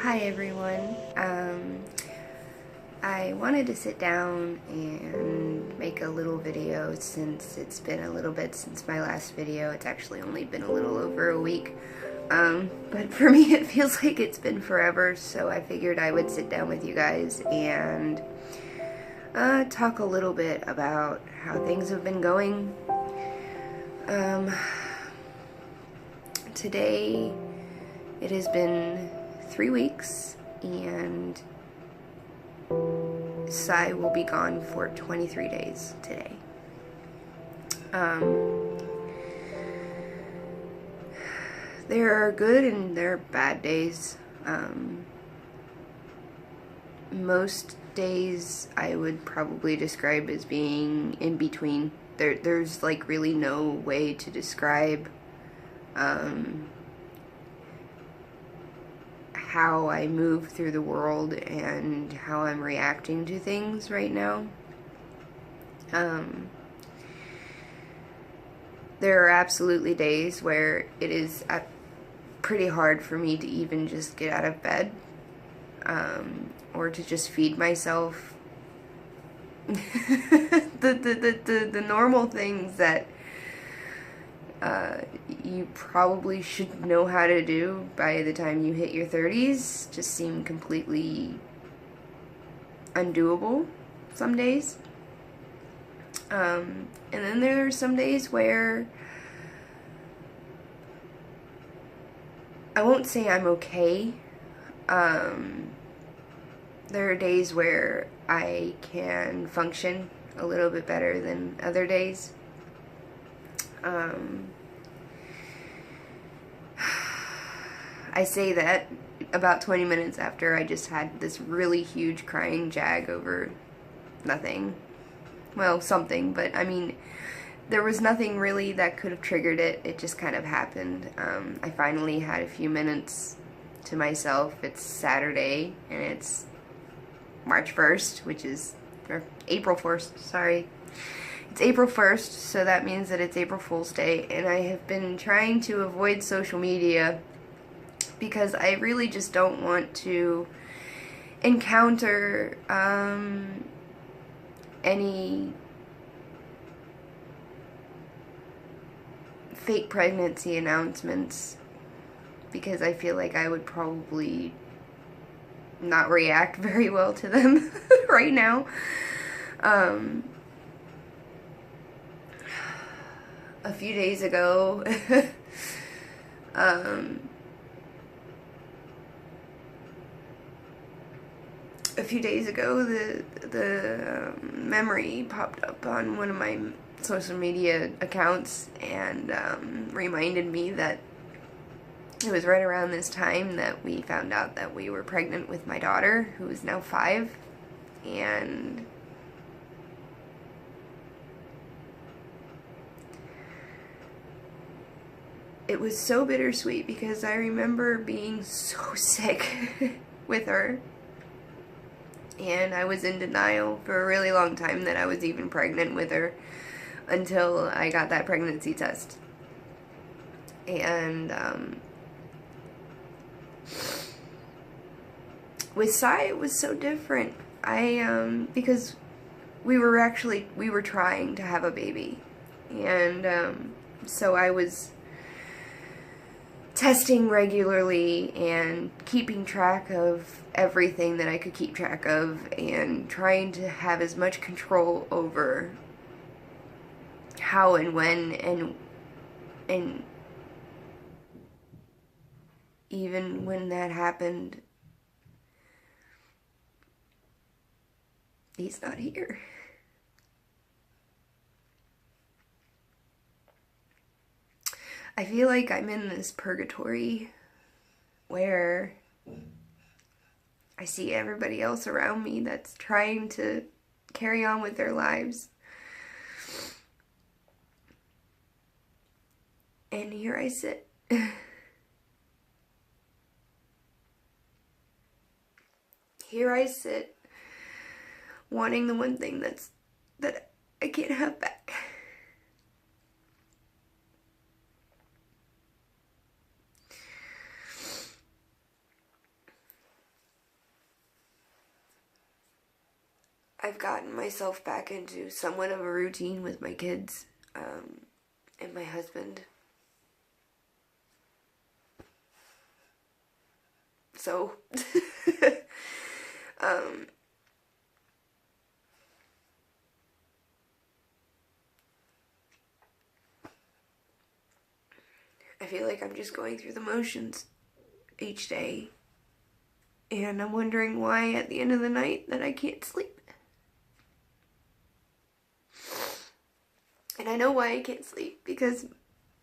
Hi everyone. I wanted to sit down and make a little video since it's been a little bit since my last video. It's actually only been a little over a week. But for me it feels like it's been forever, so I figured I would sit down with you guys and talk a little bit about how things have been going. Today it has been 3 weeks, and Sigh will be gone for 23 days today. There are good and there are bad days. Most days I would probably describe as being in between. There's like really no way to describe how I move through the world and how I'm reacting to things right now. There are absolutely days where it is pretty hard for me to even just get out of bed, or to just feed myself. the normal things that you probably should know how to do by the time you hit your 30s just seem completely undoable some days. And then there are some days where I won't say I'm okay. There are days where I can function a little bit better than other days. I say that about 20 minutes after I just had this really huge crying jag over nothing. Well, something, but I mean, there was nothing really that could have triggered it. It just kind of happened. I finally had a few minutes to myself. It's Saturday, and it's March 1st, which is, or April 1st, sorry. It's April 1st, so that means that it's April Fool's Day, and I have been trying to avoid social media because I really just don't want to encounter any fake pregnancy announcements, because I feel like I would probably not react very well to them right now. A few days ago, the memory popped up on one of my social media accounts and reminded me that it was right around this time that we found out that we were pregnant with my daughter, who is now 5, and it was so bittersweet because I remember being so sick with her, and I was in denial for a really long time that I was even pregnant with her until I got that pregnancy test. And with Sigh, it was so different. Because we were trying to have a baby, and so I was testing regularly and keeping track of everything that I could keep track of and trying to have as much control over how and when and even when that happened, he's not here. I feel like I'm in this purgatory where I see everybody else around me that's trying to carry on with their lives. And here I sit. Here I sit, wanting the one thing that I can't have back. I've gotten myself back into somewhat of a routine with my kids, and my husband. So, I feel like I'm just going through the motions each day. And I'm wondering why at the end of the night that I can't sleep. And I know why I can't sleep, because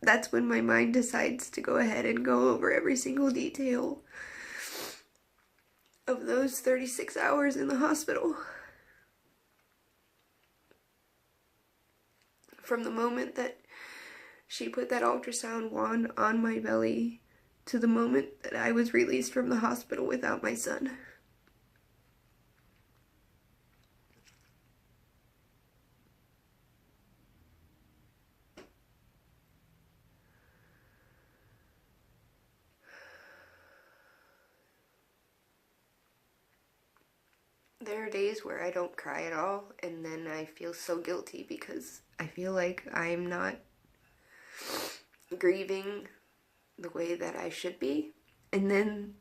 that's when my mind decides to go ahead and go over every single detail of those 36 hours in the hospital. From the moment that she put that ultrasound wand on my belly to the moment that I was released from the hospital without my son. There are days where I don't cry at all, and then I feel so guilty because I feel like I'm not grieving the way that I should be. And then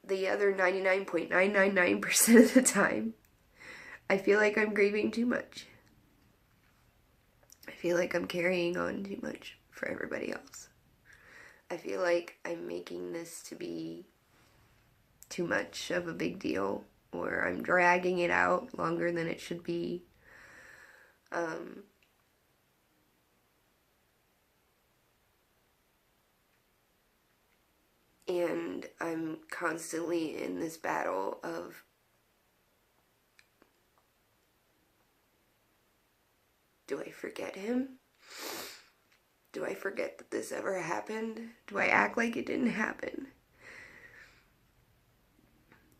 the other 99.999% of the time, I feel like I'm grieving too much. I feel like I'm carrying on too much for everybody else. I feel like I'm making this to be too much of a big deal, or I'm dragging it out longer than it should be. And I'm constantly in this battle of do I forget him? Do I forget that this ever happened? Do I act like it didn't happen?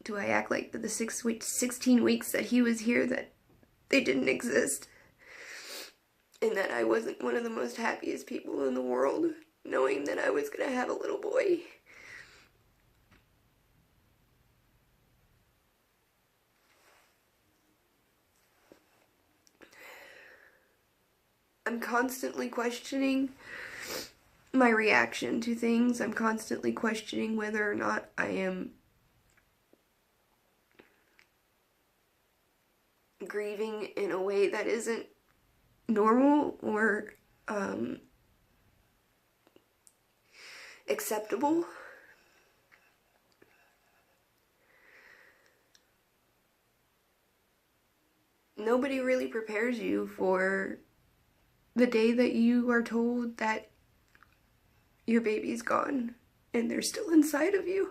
Do I act like that the 16 weeks that he was here, that they didn't exist? And that I wasn't one of the most happiest people in the world, knowing that I was going to have a little boy? I'm constantly questioning my reaction to things. I'm constantly questioning whether or not I am grieving in a way that isn't normal or acceptable. Nobody really prepares you for the day that you are told that your baby's gone and they're still inside of you.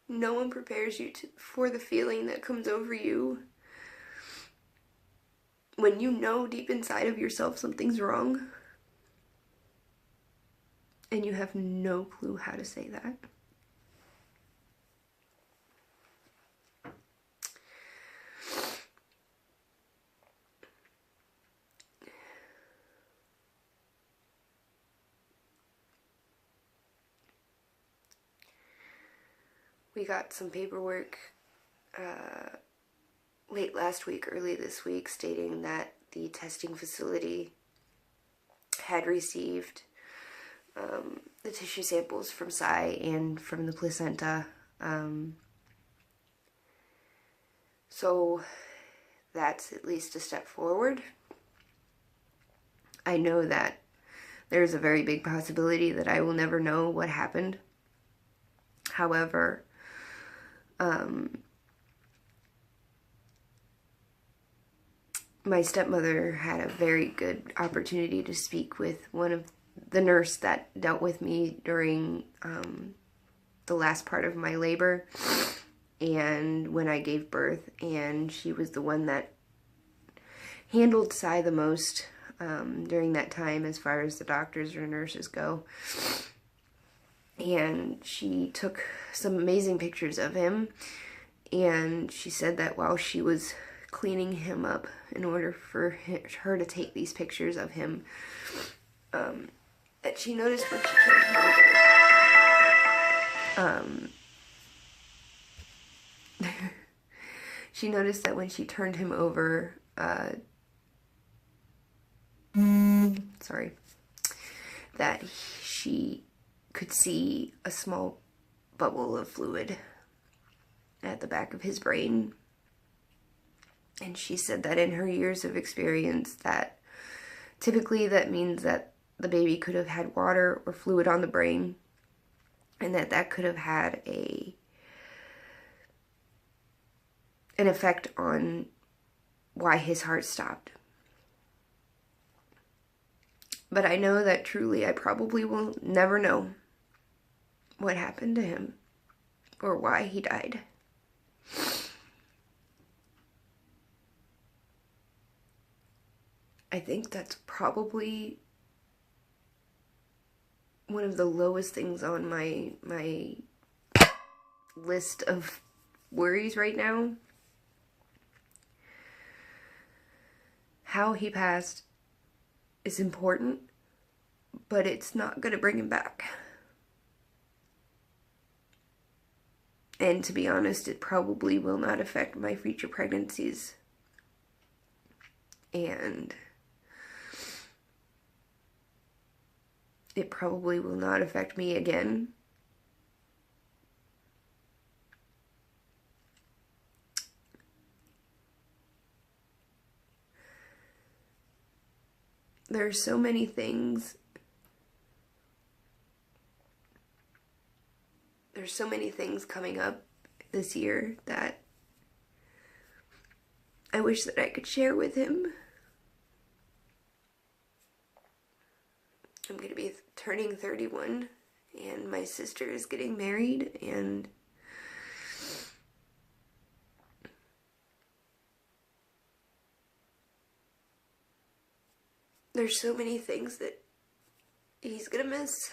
No one prepares you for the feeling that comes over you when you know deep inside of yourself something's wrong and you have no clue how to say that. We got some paperwork late last week, early this week, stating that the testing facility had received the tissue samples from Sigh and from the placenta. So that's at least a step forward. I know that there's a very big possibility that I will never know what happened. However, my stepmother had a very good opportunity to speak with one of the nurse that dealt with me during the last part of my labor and when I gave birth, and she was the one that handled Sigh the most during that time as far as the doctors or nurses go. And she took some amazing pictures of him, and she said that while she was cleaning him up in order for her to take these pictures of him, that she noticed when she came home, she noticed that when she turned him over, sorry, that she could see a small bubble of fluid at the back of his brain. And she said that in her years of experience, that typically that means that the baby could have had water or fluid on the brain, and that could have had an effect on why his heart stopped. But I know that truly I probably will never know what happened to him or why he died. I think that's probably one of the lowest things on my list of worries right now. How he passed is important, but it's not going to bring him back. And to be honest, it probably will not affect my future pregnancies. And it probably will not affect me again. There are so many things. There's so many things coming up this year that I wish that I could share with him. I'm going to be turning 31, and my sister is getting married, and there's so many things that he's going to miss,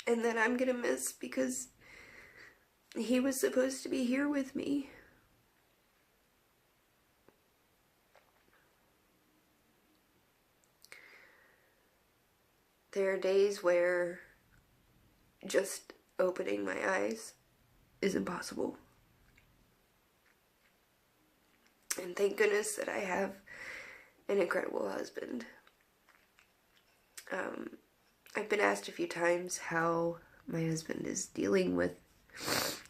and that I'm going to miss, because he was supposed to be here with me. There are days where just opening my eyes is impossible. And thank goodness that I have an incredible husband. I've been asked a few times how my husband is dealing with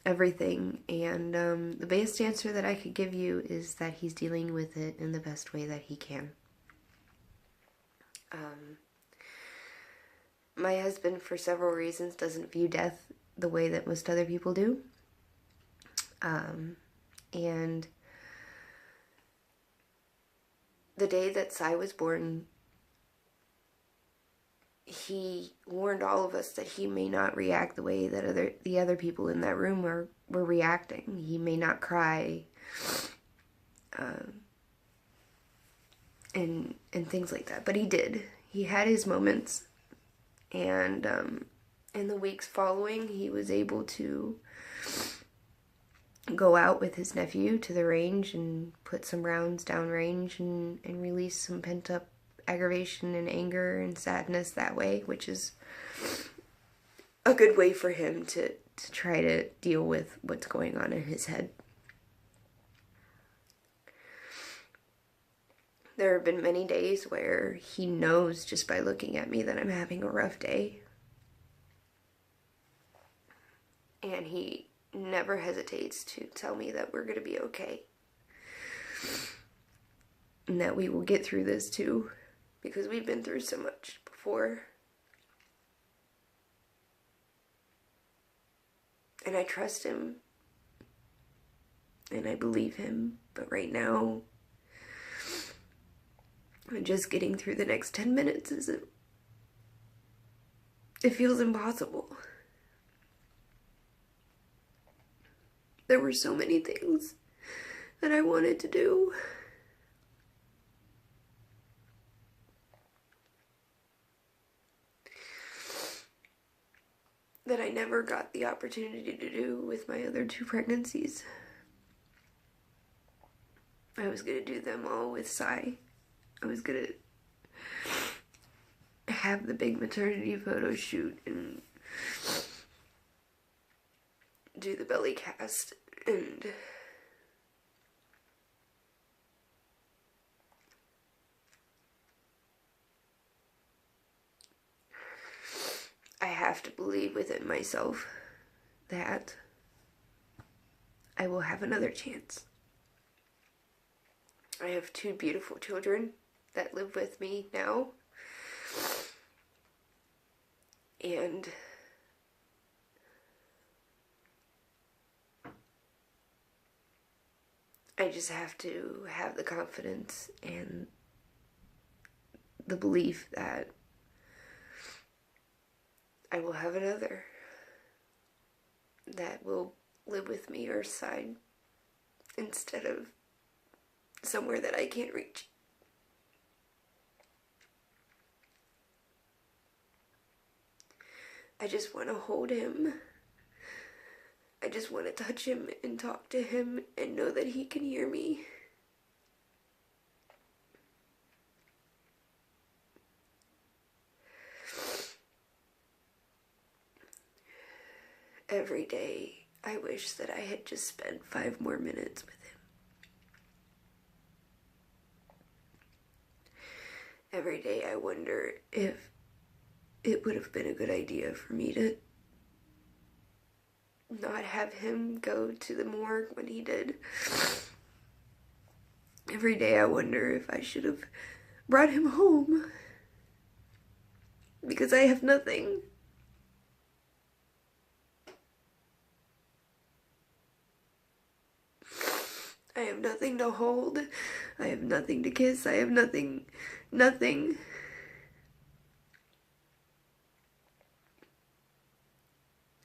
everything, and the best answer that I could give you is that he's dealing with it in the best way that he can. My husband, for several reasons, doesn't view death the way that most other people do. And the day that Sigh was born, he warned all of us that he may not react the way that the other people in that room were reacting. He may not cry, and things like that. But he did. He had his moments. And in the weeks following, he was able to go out with his nephew to the range and put some rounds downrange and release some pent-up aggravation and anger and sadness that way, which is a good way for him to try to deal with what's going on in his head. There have been many days where he knows just by looking at me that I'm having a rough day. And he never hesitates to tell me that we're going to be okay. And that we will get through this too, because we've been through so much before. And I trust him. And I believe him. But right now, just getting through the next 10 minutes it feels impossible. There were so many things that I wanted to do. That I never got the opportunity to do with my other 2 pregnancies. I was going to do them all with Sigh. I was going to have the big maternity photo shoot and do the belly cast and I have to believe within myself that I will have another chance. I have 2 beautiful children that live with me now. And I just have to have the confidence and the belief that I will have another that will live with me earthside instead of somewhere that I can't reach. I just want to hold him. I just want to touch him and talk to him and know that he can hear me. Every day, I wish that I had just spent 5 more minutes with him. Every day, I wonder if it would have been a good idea for me to not have him go to the morgue when he did. Every day, I wonder if I should have brought him home. Because I have nothing. I have nothing to hold. I have nothing to kiss. I have nothing. Nothing.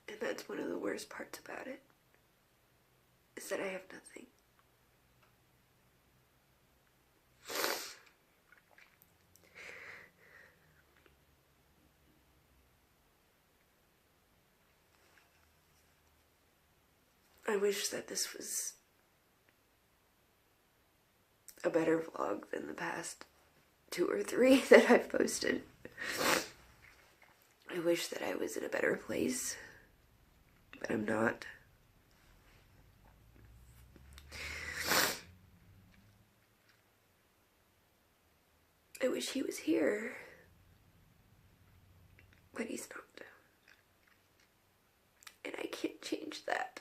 And that's one of the worst parts about it. Is that I have nothing. I wish that this was a better vlog than the past 2 or 3 that I've posted. I wish that I was in a better place, but I'm not. I wish he was here, but he's not. And I can't change that.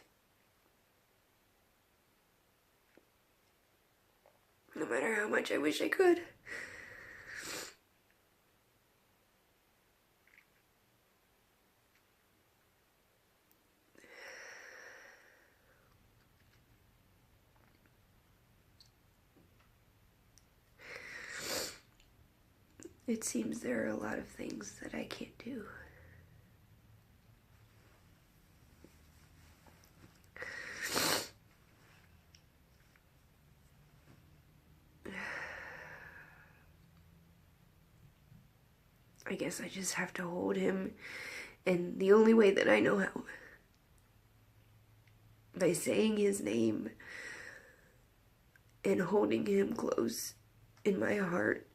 No matter how much I wish I could. It seems there are a lot of things that I can't do. I guess I just have to hold him, and the only way that I know how, by saying his name and holding him close in my heart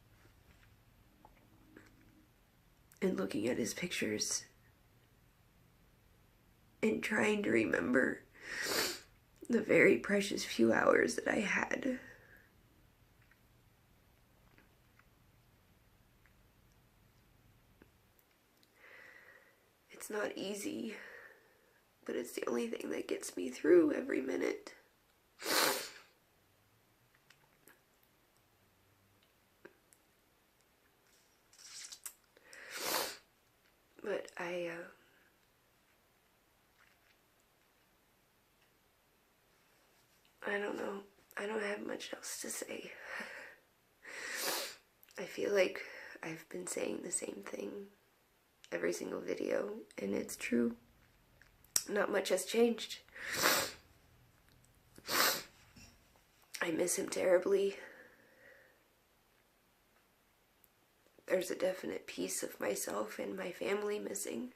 and looking at his pictures and trying to remember the very precious few hours that I had. It's not easy, but it's the only thing that gets me through every minute. But I don't know. I don't have much else to say. I feel like I've been saying the same thing every single video, and it's true. Not much has changed. I miss him terribly. There's a definite piece of myself and my family missing.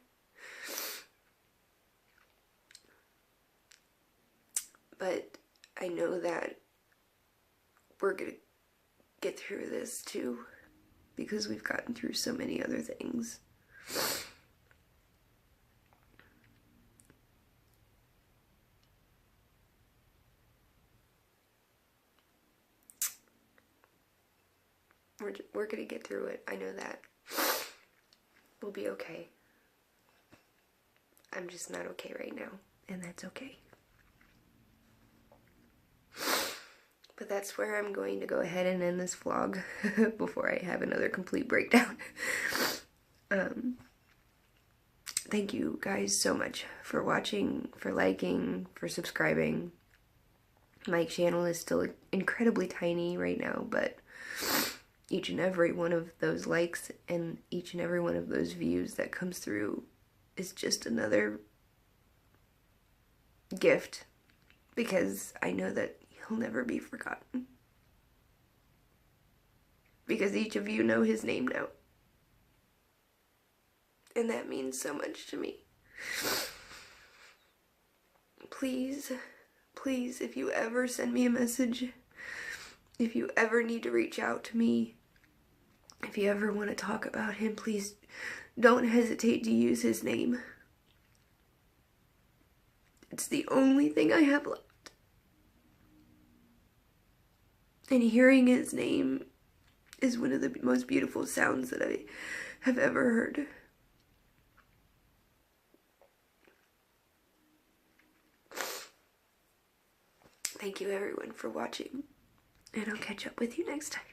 But I know that we're gonna get through this too, because we've gotten through so many other things. We're gonna get through it. I know that. We'll be okay. I'm just not okay right now, and that's okay. But that's where I'm going to go ahead and end this vlog before I have another complete breakdown. Thank you guys so much for watching, for liking, for subscribing. My channel is still incredibly tiny right now, but each and every one of those likes and each and every one of those views that comes through is just another gift, because I know that he'll never be forgotten. Because each of you know his name now. And that means so much to me. Please, please, if you ever send me a message, if you ever need to reach out to me, if you ever want to talk about him, please don't hesitate to use his name. It's the only thing I have left. And hearing his name is one of the most beautiful sounds that I have ever heard. Thank you everyone for watching, and I'll catch up with you next time.